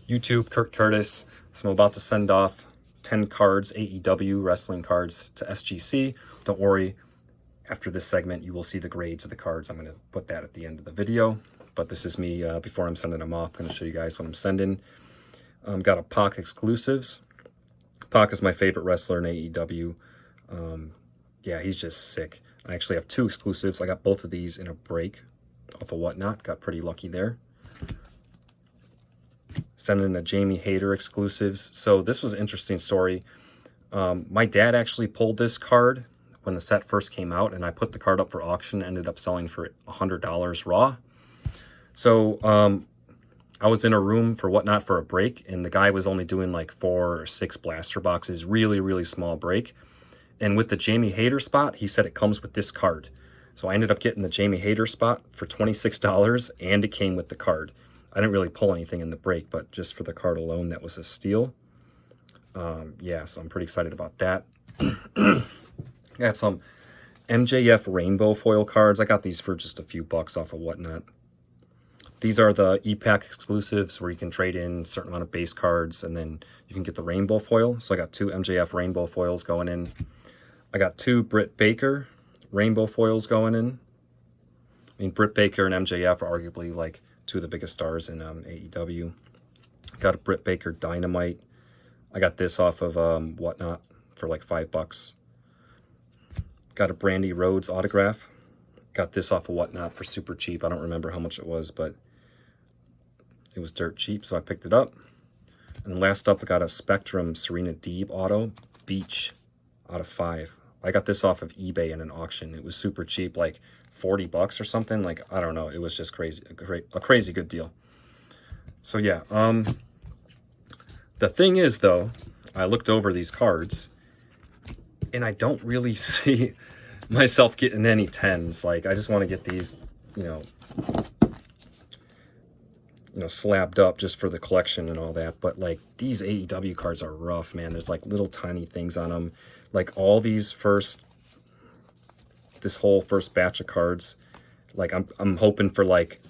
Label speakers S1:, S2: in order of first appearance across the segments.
S1: YouTube, Kurt Curtis. So I'm about to send off 10 cards, AEW wrestling cards, to SGC. Don't worry, after this segment, you will see the grades of the cards. I'm going to put that at the end of the video. But this is me before I'm sending them off. I'm going to show you guys what I'm sending. Got a Pac exclusives. Pac is my favorite wrestler in AEW. Yeah, he's just sick. I actually have 2 exclusives. I got both of these in a break off of Whatnot. Got pretty lucky there. Sending a Jamie Hayter exclusives. So this was an interesting story. My dad actually pulled this card when the set first came out, and I put the card up for auction. Ended up selling for $100 raw. So I was in a room for Whatnot for a break, and the guy was only doing like 4 or 6 blaster boxes, really small break. And with the Jamie Hayter spot, he said it comes with this card. So I ended up getting the Jamie Hayter spot for $26, and it came with the card. I didn't really pull anything in the break, but just for the card alone, that was a steal. Yeah, so I'm pretty excited about that. Got some MJF rainbow foil cards. I got these for just a few bucks off of Whatnot. These are the EPAC exclusives where you can trade in a certain amount of base cards, and then you can get the rainbow foil. So I got 2 MJF rainbow foils going in. I got 2 Britt Baker rainbow foils going in. I mean, Britt Baker and MJF are arguably like 2 of the biggest stars in AEW. Got a Britt Baker Dynamite. I got this off of Whatnot for like $5. Got a Brandy Rhodes autograph. Got this off of Whatnot for super cheap. I don't remember how much it was, but it was dirt cheap, so I picked it up. And last up, I got a Spectrum Serena Deeb auto Beach out of 5. I got this off of eBay in an auction. It was super cheap, like $40 or something. Like, I don't know. It was just crazy, a crazy good deal. So yeah, the thing is though, I looked over these cards and I don't really see myself getting any 10s. Like, I just want to get these, you know, slabbed up just for the collection and all that. But like, these AEW cards are rough, man. There's like little tiny things on them. Like all these this whole first batch of cards, like I'm hoping for like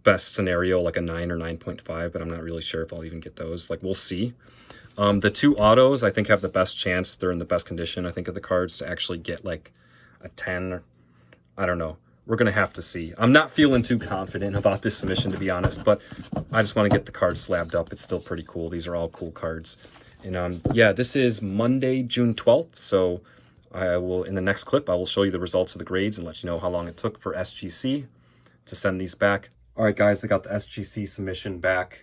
S1: best scenario, like a 9 or 9.5, but I'm not really sure if I'll even get those. Like, we'll see. The 2 autos, I think, have the best chance. They're in the best condition, I think, of the cards to actually get like a 10. Or, I don't know. We're going to have to see. I'm not feeling too confident about this submission, to be honest, but I just want to get the cards slabbed up. It's still pretty cool. These are all cool cards. And yeah, this is Monday, June 12th. So I will, in the next clip, I will show you the results of the grades and let you know how long it took for SGC to send these back. All right, guys, I got the SGC submission back.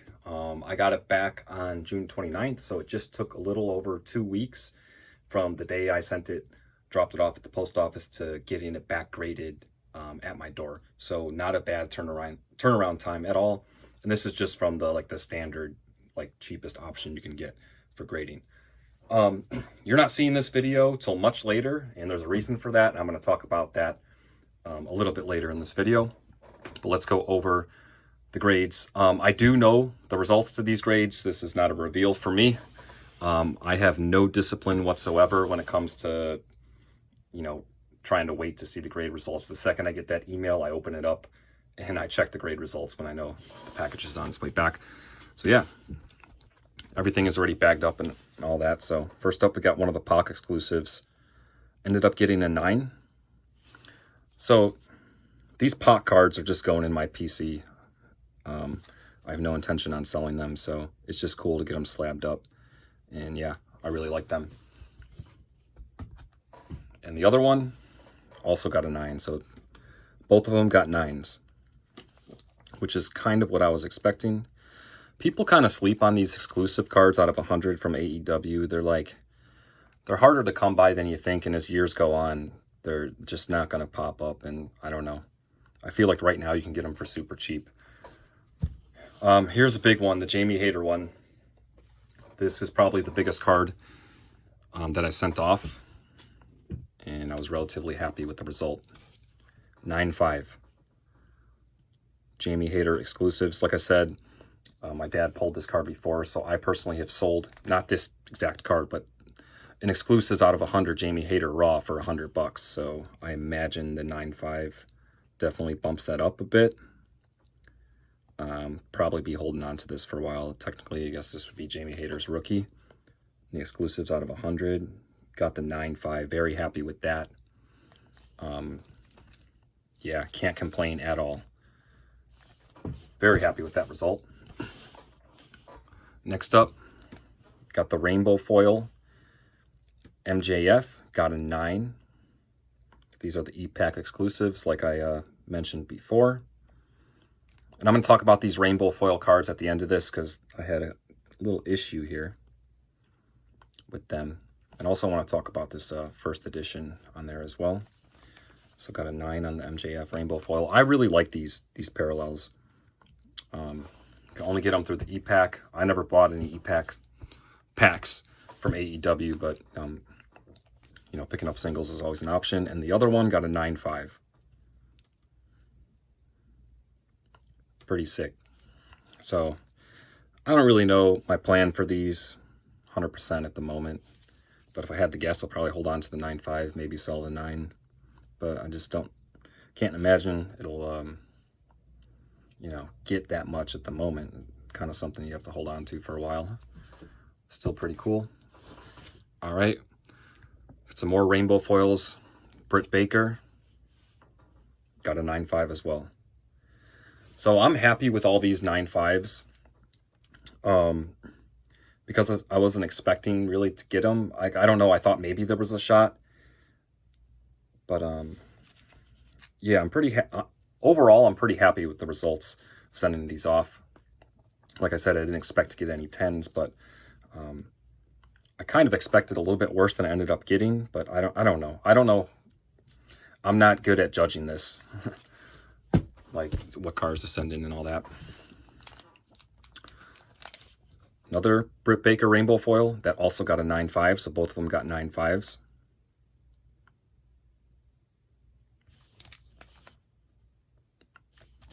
S1: I got it back on June 29th, so it just took a little over 2 weeks from the day I sent it, dropped it off at the post office, to getting it back graded at my door. So not a bad turnaround time at all. And this is just from the standard, like, cheapest option you can get for grading. You're not seeing this video till much later, and there's a reason for that. I'm going to talk about that a little bit later in this video. But let's go over the grades. I do know the results to these grades. This is not a reveal for me. I have no discipline whatsoever when it comes to, trying to wait to see the grade results. The second I get that email, I open it up and I check the grade results when I know the package is on its way back. So yeah, everything is already bagged up and all that. So first up, we got one of the Pac exclusives. Ended up getting a 9. So these Pac cards are just going in my PC. I have no intention on selling them, so it's just cool to get them slabbed up. And yeah, I really like them. And the other one also got a 9, so both of them got 9s, which is kind of what I was expecting. People kind of sleep on these exclusive cards out of 100 from AEW. They're harder to come by than you think, and as years go on, they're just not going to pop up, and I don't know. I feel like right now you can get them for super cheap. Here's a big one, the Jamie Hayter one. This is probably the biggest card that I sent off, and I was relatively happy with the result. 9.5. Jamie Hayter exclusives. Like I said, my dad pulled this card before, so I personally have sold, not this exact card, but an exclusives out of 100 Jamie Hayter raw for $100. So I imagine the 9.5 definitely bumps that up a bit. Probably be holding on to this for a while. Technically, I guess this would be Jamie Hayter's rookie. The exclusives out of 100. Got the 9.5. Very happy with that. Yeah, can't complain at all. Very happy with that result. Next up, got the rainbow foil MJF. Got a 9. These are the E-Pack exclusives, like I mentioned before. And I'm going to talk about these rainbow foil cards at the end of this because I had a little issue here with them. And also want to talk about this first edition on there as well. So got a 9 on the MJF rainbow foil. I really like these parallels. Can only get them through the E-Pack. I never bought any E-Pack packs from AEW, but you know, picking up singles is always an option. And the other one got a 9.5. Pretty sick. So I don't really know my plan for these 100% at the moment. But if I had to guess, I'll probably hold on to the 9.5, maybe sell the 9. But I just can't imagine it'll, you know, get that much at the moment. Kind of something you have to hold on to for a while. Still pretty cool. All right. Some more rainbow foils. Britt Baker. Got a 9.5 as well. So I'm happy with all these 9.5s. Because I wasn't expecting really to get them. I don't know. I thought maybe there was a shot. But yeah, I'm pretty overall, I'm pretty happy with the results of sending these off. Like I said, I didn't expect to get any 10s, but I kind of expected a little bit worse than I ended up getting, but I don't know. I'm not good at judging this. Like what cars to send in and all that. Another Britt Baker rainbow foil that also got a 9.5, so both of them got 9.5s.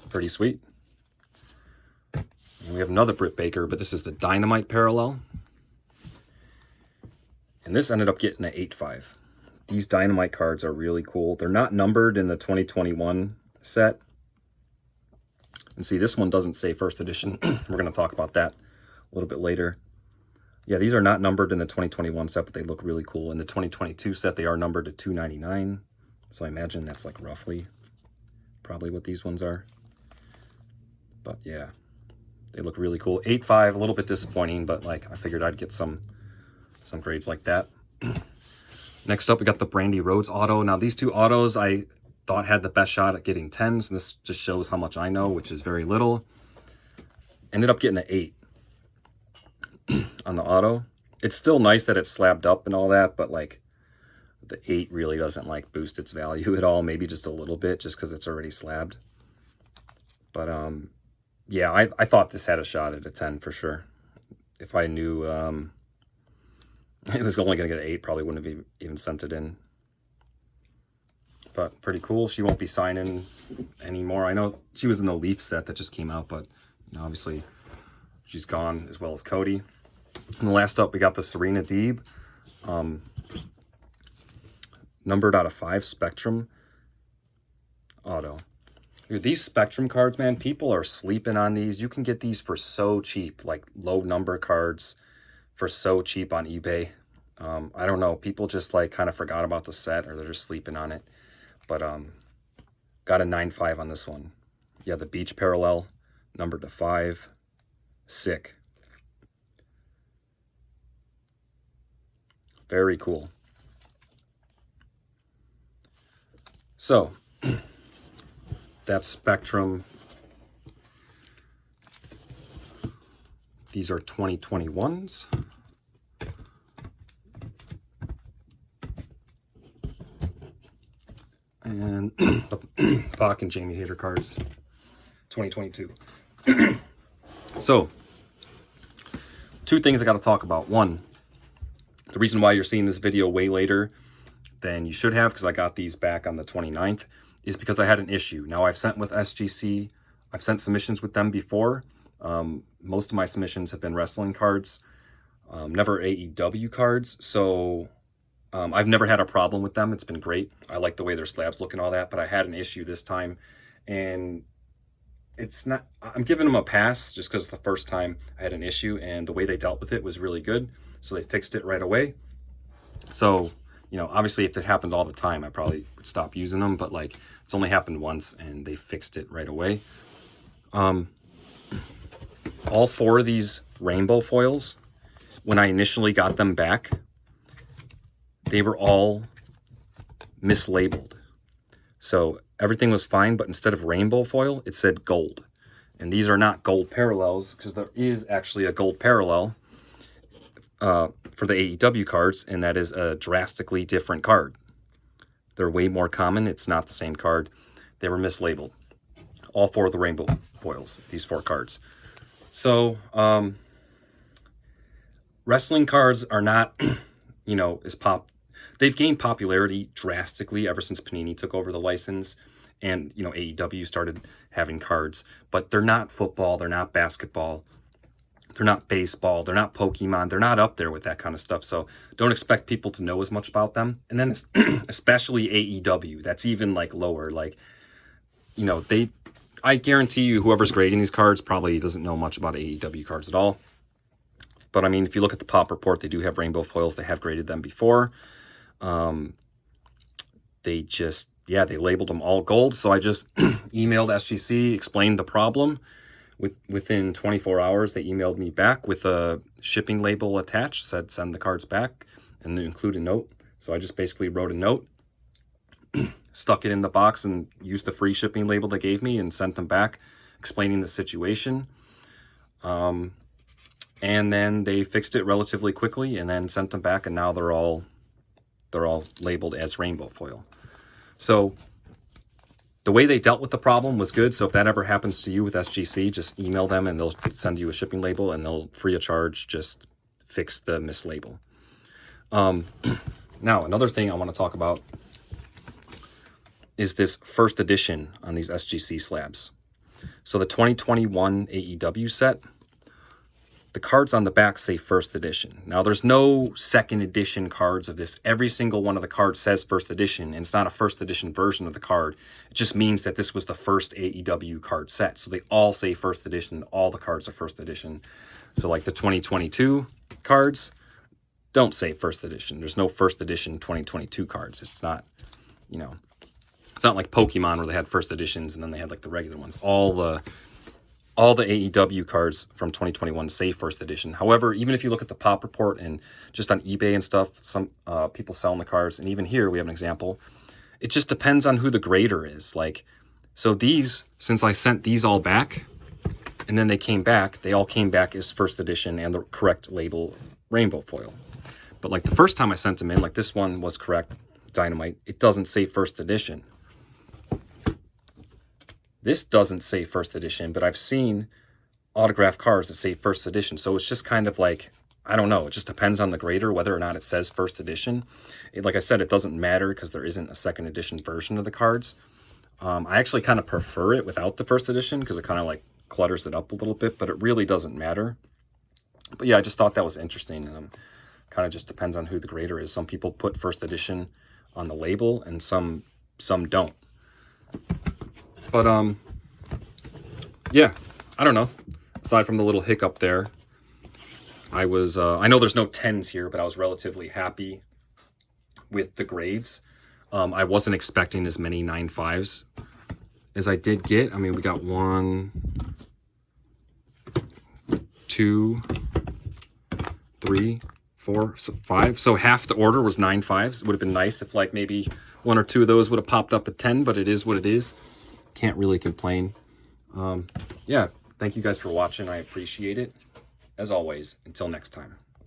S1: Pretty sweet. And we have another Britt Baker, but this is the Dynamite parallel. And this ended up getting an 8.5. These Dynamite cards are really cool. They're not numbered in the 2021 set. And see, this one doesn't say first edition. We're going to talk about that a little bit later. Yeah, these are not numbered in the 2021 set, but they look really cool. In the 2022 set, they are numbered to 299. So I imagine that's like roughly probably what these ones are. But yeah, they look really cool. 8.5, a little bit disappointing, but like I figured I'd get some grades like that. Next up, we got the Brandy Rhodes auto. Now these two autos I thought had the best shot at getting 10s, and this just shows how much I know, which is very little. Ended up getting an 8 on the auto. It's still nice that it's slabbed up and all that, but like the 8 really doesn't like boost its value at all. Maybe just a little bit, just because it's already slabbed. But yeah, I thought this had a shot at a 10 for sure. If I knew it was only going to get an 8, probably wouldn't have even sent it in. But pretty cool. She won't be signing anymore. I know she was in the Leaf set that just came out, but you know, obviously she's gone, as well as Cody. And last up, we got the Serena Deeb. Numbered out of 5 Spectrum auto. Dude, these Spectrum cards, man, people are sleeping on these. You can get these for so cheap, like low number cards for so cheap on eBay. I don't know. People just like kind of forgot about the set, or they're just sleeping on it. But got a 9.5 on this one. Yeah, the Beach parallel, numbered to 5. Sick. Very cool. So that's Spectrum. These are 2021s. And the Bach and Jamie Hayter cards, 2022. So, 2 things I got to talk about. One, the reason why you're seeing this video way later than you should have, because I got these back on the 29th, is because I had an issue. Now, I've sent with SGC. I've sent submissions with them before. Most of my submissions have been wrestling cards, never AEW cards. So I've never had a problem with them. It's been great. I like the way their slabs look and all that, but I had an issue this time. And it's not, I'm giving them a pass just because it's the first time I had an issue, and the way they dealt with it was really good. So they fixed it right away. So, you know, obviously if it happened all the time, I probably would stop using them, but like it's only happened once and they fixed it right away. All 4 of these rainbow foils, when I initially got them back, they were all mislabeled. So everything was fine, but instead of rainbow foil, it said gold. And these are not gold parallels, because there is actually a gold parallel for the AEW cards, and that is a drastically different card. They're way more common. It's not the same card. They were mislabeled. All 4 of the rainbow foils, these 4 cards. So, wrestling cards are not, you know, they've gained popularity drastically ever since Panini took over the license, and, you know, AEW started having cards, but they're not football, they're not basketball, they're not baseball, they're not Pokemon, they're not up there with that kind of stuff. So don't expect people to know as much about them. And then especially AEW, that's even like lower. Like, you know, I guarantee you whoever's grading these cards probably doesn't know much about AEW cards at all. But I mean, if you look at the Pop Report, they do have rainbow foils. They have graded them before. They just, yeah, they labeled them all gold. So I just emailed SGC, explained the problem. Within 24 hours, they emailed me back with a shipping label attached, said send the cards back and include a note. So I just basically wrote a note, stuck it in the box, and used the free shipping label they gave me and sent them back, explaining the situation. And then they fixed it relatively quickly and then sent them back, and now they're all labeled as rainbow foil. So the way they dealt with the problem was good. So if that ever happens to you with SGC, just email them and they'll send you a shipping label, and they'll, free of charge, just fix the mislabel. Now, another thing I want to talk about is this first edition on these SGC slabs. So the 2021 AEW set, the cards on the back say first edition. Now, there's no second edition cards of this. Every single one of the cards says first edition, and it's not a first edition version of the card. It just means that this was the first AEW card set. So they all say first edition. All the cards are first edition. So like the 2022 cards don't say first edition. There's no first edition 2022 cards. It's not, you know, it's not like Pokemon where they had first editions and then they had like the regular ones. All the AEW cards from 2021 say first edition. However, even if you look at the Pop Report and just on eBay and stuff, some people selling the cards, and even here we have an example, it just depends on who the grader is. Like, so these, since I sent these all back and then they came back, they all came back as first edition and the correct label rainbow foil. But like the first time I sent them in, like this one was correct, Dynamite, it doesn't say first edition. This doesn't say first edition, but I've seen autographed cards that say first edition. So it's just kind of like, I don't know. It just depends on the grader, whether or not it says first edition. Like I said, it doesn't matter because there isn't a second edition version of the cards. I actually kind of prefer it without the first edition because it kind of like clutters it up a little bit, but it really doesn't matter. But yeah, I just thought that was interesting. Kind of just depends on who the grader is. Some people put first edition on the label and some don't. But, yeah, I don't know. Aside from the little hiccup there, I know there's no 10s here, but I was relatively happy with the grades. I wasn't expecting as many 9.5s as I did get. I mean, we got 1, 2, 3, 4, 5. So half the order was 9.5s. It would have been nice if like maybe 1 or 2 of those would have popped up at 10, but it is what it is. Can't really complain. Yeah, thank you guys for watching. I appreciate it. As always, until next time.